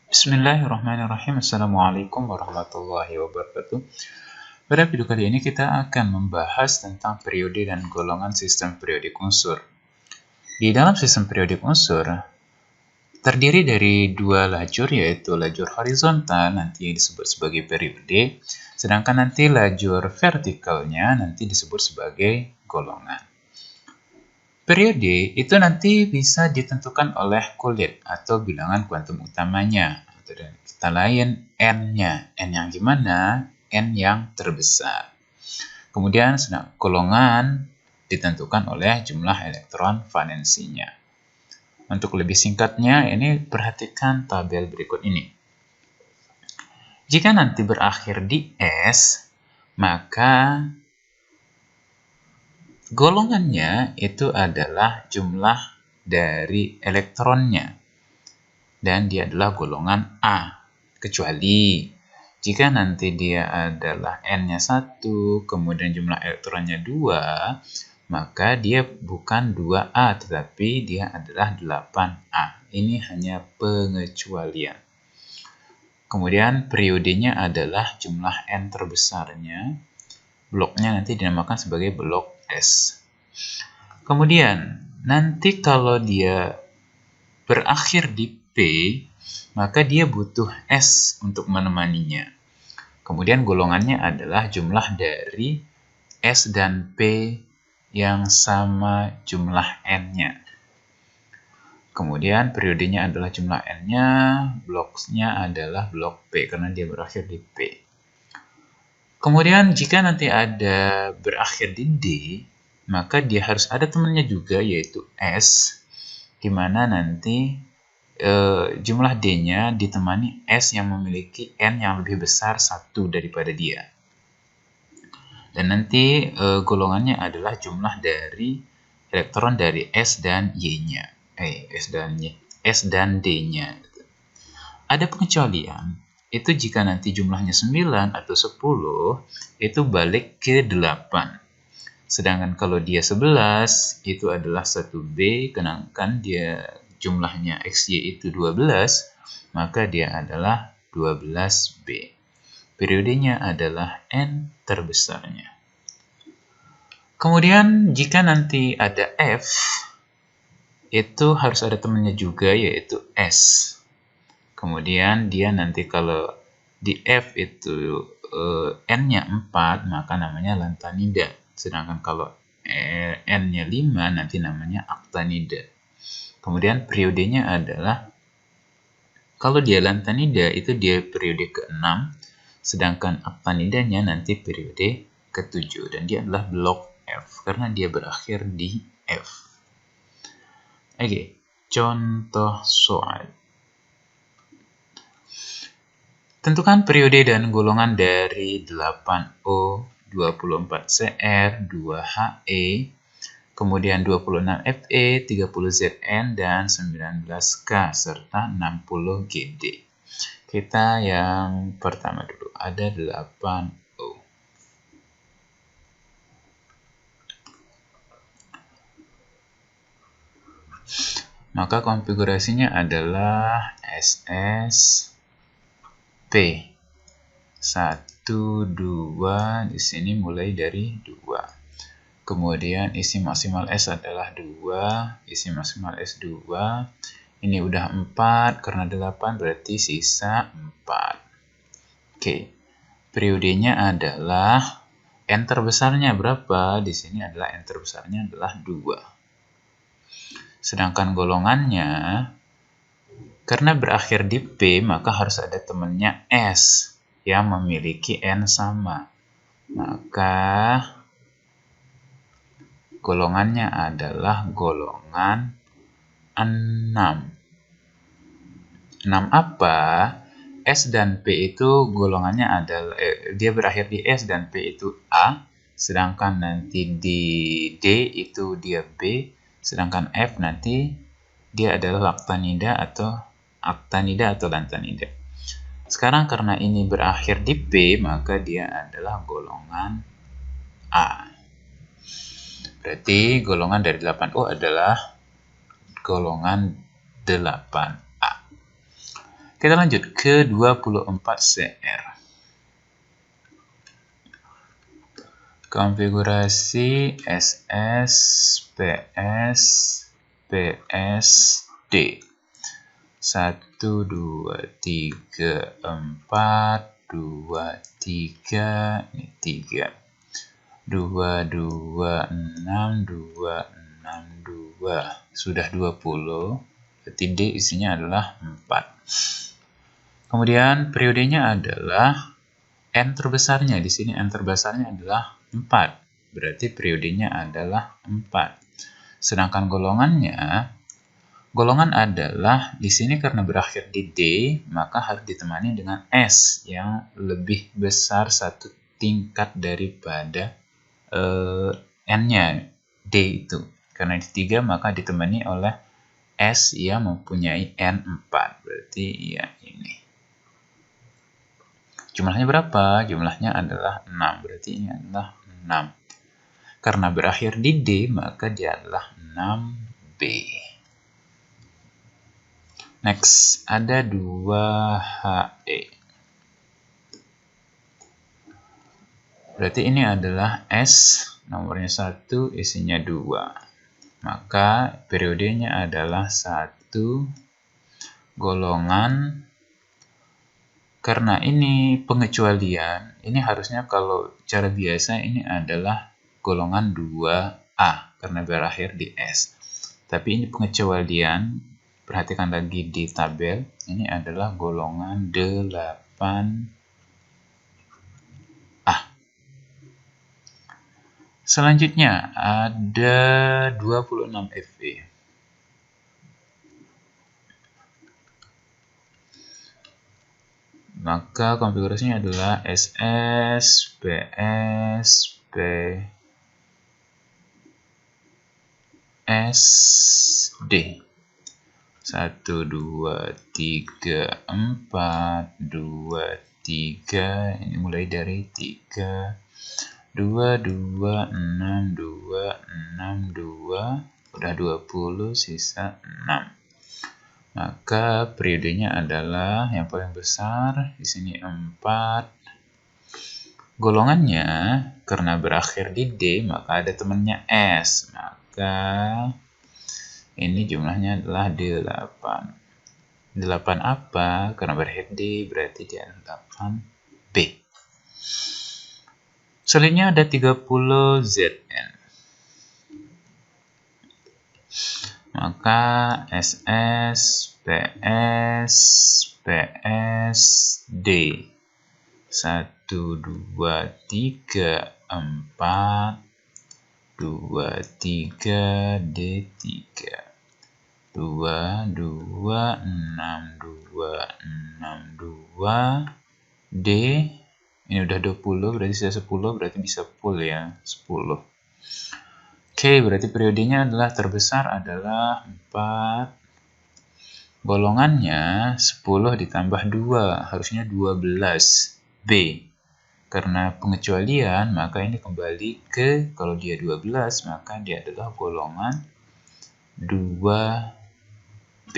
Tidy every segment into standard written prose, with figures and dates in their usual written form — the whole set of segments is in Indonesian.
Bismillahirrahmanirrahim. Assalamualaikum warahmatullahi wabarakatuh. Pada video kali ini kita akan membahas tentang periode dan golongan sistem periodik unsur. Di dalam sistem periodik unsur, terdiri dari dua lajur, yaitu lajur horizontal nanti disebut sebagai periode, sedangkan nanti lajur vertikalnya nanti disebut sebagai golongan. Periode itu nanti bisa ditentukan oleh kulit atau bilangan kuantum utamanya. Kita lain N-nya. N yang gimana? N yang terbesar. Kemudian golongan ditentukan oleh jumlah elektron valensinya. Untuk lebih singkatnya, ini perhatikan tabel berikut ini. Jika nanti berakhir di S, maka golongannya itu adalah jumlah dari elektronnya. Dan dia adalah golongan A. Kecuali jika nanti dia adalah N-nya 1, kemudian jumlah elektronnya 2, maka dia bukan 2A, tetapi dia adalah 8A. Ini hanya pengecualian. Kemudian periodenya adalah jumlah N terbesarnya. Bloknya nanti dinamakan sebagai blok S. Kemudian, nanti kalau dia berakhir di P, maka dia butuh S untuk menemaninya. Kemudian golongannya adalah jumlah dari S dan P yang sama jumlah N-nya. Kemudian periodenya adalah jumlah N-nya, bloknya adalah blok P karena dia berakhir di P. Kemudian jika nanti ada berakhir di D, maka dia harus ada temannya juga, yaitu S, di mana nanti jumlah D-nya ditemani S yang memiliki N yang lebih besar 1 daripada dia. Dan nanti golongannya adalah jumlah dari elektron dari S dan Y-nya. S dan D-nya. Ada pengecualian. Itu jika nanti jumlahnya 9 atau 10, itu balik ke 8. Sedangkan kalau dia 11, itu adalah 1B, sedangkan dia jumlahnya XY itu 12, maka dia adalah 12B. Periodenya adalah N terbesarnya. Kemudian jika nanti ada F, itu harus ada temannya juga, yaitu S. Kemudian dia nanti kalau di F itu N-nya 4, maka namanya lantanida. Sedangkan kalau N-nya 5, nanti namanya aktinida. Kemudian periodenya adalah, kalau dia lantanida itu dia periode ke-6, sedangkan aktinidanya nanti periode ke-7. Dan dia adalah blok F, karena dia berakhir di F. Oke, contoh soal. Tentukan periode dan golongan dari 8O, 24Cr, 2He, kemudian 26Fe, 30Zn, dan 19K, serta 60Gd. Kita yang pertama dulu, ada 8O. Maka konfigurasinya adalah SS P 1, 2, di sini mulai dari 2. Kemudian isi maksimal S adalah 2, isi maksimal S 2. Ini udah 4, karena 8 berarti sisa 4. Oke, periodenya adalah N terbesarnya berapa? Di sini adalah N terbesarnya adalah 2. Sedangkan golongannya, karena berakhir di P, maka harus ada temannya S yang memiliki N sama. Maka golongannya adalah golongan 6. 6 apa? S dan P itu golongannya adalah, dia berakhir di S dan P itu A, sedangkan nanti di D itu dia B, sedangkan F nanti dia adalah aktinida atau lantanida. Sekarang karena ini berakhir di P, maka dia adalah golongan A. Berarti golongan dari 8O adalah golongan 8A. Kita lanjut ke 24CR. Konfigurasi SS, PS, PSD. 1, 2, 3, 4, 2, 3, ini 3. 2, 2, 6, 2, 6, 2. Sudah 20. Berarti D isinya adalah 4. Kemudian periodenya adalah N terbesarnya. Di sini N terbesarnya adalah 4. Berarti periodenya adalah 4. Sedangkan golongan adalah di sini karena berakhir di D, maka harus ditemani dengan S yang lebih besar satu tingkat daripada N-nya, D itu. Karena di 3 maka ditemani oleh S yang mempunyai N4. Berarti ya ini. Jumlahnya berapa? Jumlahnya adalah 6. Berarti ini adalah 6. Karena berakhir di D, maka dia adalah 6B. Next, ada 2HE. Berarti ini adalah S, nomornya 1, isinya 2. Maka periodenya adalah 1 golongan. Karena ini pengecualian, ini harusnya kalau cara biasa ini adalah golongan 2A karena berakhir di S. Tapi ini pengecualian, perhatikan lagi di tabel, ini adalah golongan 8A. Selanjutnya ada 26FE. Maka konfigurasinya adalah SS, PS, PSD. 1, 2, 3, 4, 2, 3. Ini mulai dari 3. 2, 2, 6, 2, 6, 2. Udah 20, sisa 6. Maka periodenya adalah yang paling besar, di sini 4. Golongannya, karena berakhir di D, maka ada temannya S. Maka ini jumlahnya adalah 8. 8 apa? Karena berakhir D, berarti dia adalah 8B. Selanjutnya ada 30ZN. Maka SS, PS, PSD. 1, 2, 3, 4, 2, 3, D3. 2, 2, 6, 2, 6, 2, D. Ini udah 20, berarti sisa 10, berarti bisa full ya, 10. Oke, berarti periodenya adalah terbesar adalah 4. Golongannya 10 ditambah 2, harusnya 12B. Karena pengecualian, maka ini kembali ke, kalau dia 12, maka dia adalah golongan 2B.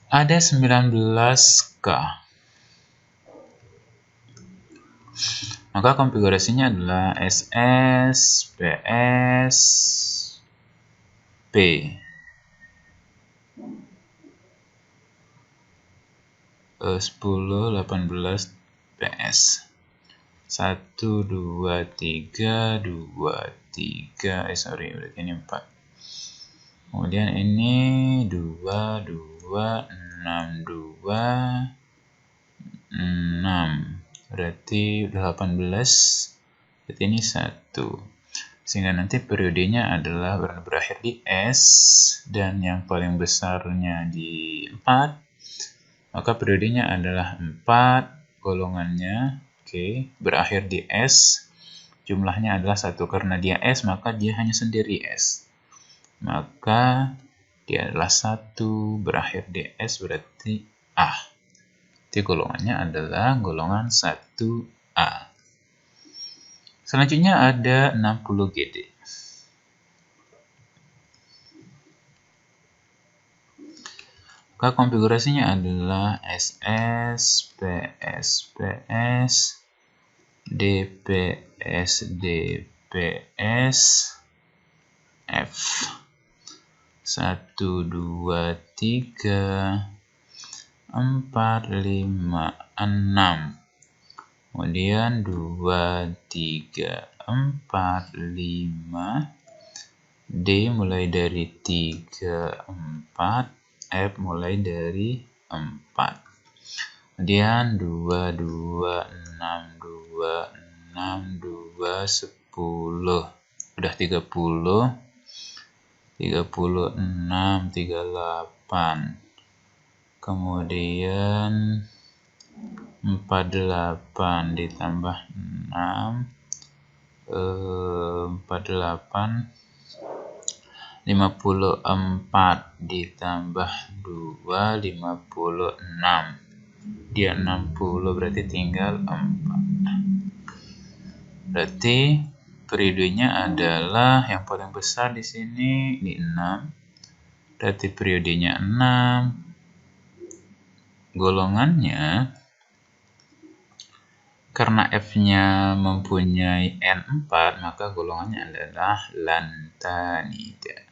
Ada 19K. Maka konfigurasinya adalah SS, PS, P. 10, 18, PS. 1, 2, 3, 2, 3. Sorry, berarti ini 4. Kemudian ini 2, 2, 6, 2, 6. Berarti 18, berarti ini 1. Sehingga nanti periodenya adalah berakhir di S, dan yang paling besarnya di 4. Maka periodenya adalah 4, golongannya, berakhir di S. Jumlahnya adalah 1, karena dia S, maka dia hanya sendiri S. Maka dia adalah 1, berakhir di S, berarti A. Jadi golongannya adalah golongan 1A. Selanjutnya ada 60GD. Maka konfigurasinya adalah SS, PS, PS, DPS, DPS, F. 1, 2, 3, 4, 5, 6. Kemudian 2, 3, 4, 5. D mulai dari 3, 4. F mulai dari 4. Kemudian 2, 2, 6, 2, 6, 2, 10. Udah 30. 36, 38. Kemudian 48 ditambah 6, 48. 54 ditambah 2, 56. Dia 60, berarti tinggal 4. Berarti periodenya adalah yang paling besar di sini di 6. Berarti periodenya 6. Golongannya, karena F-nya mempunyai N4, maka golongannya adalah lantanida.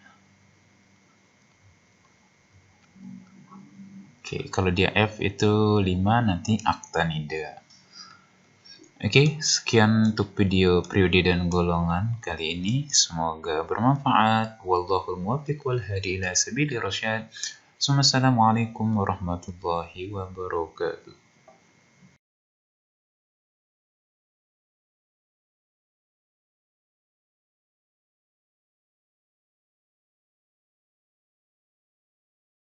Oke, kalau dia F itu 5, nanti aktanida. Oke, sekian untuk video periode dan golongan kali ini. Semoga bermanfaat. Wallahul muwaffiq wal hadi ila sabili rasyad. Assalamualaikum warahmatullahi wabarakatuh.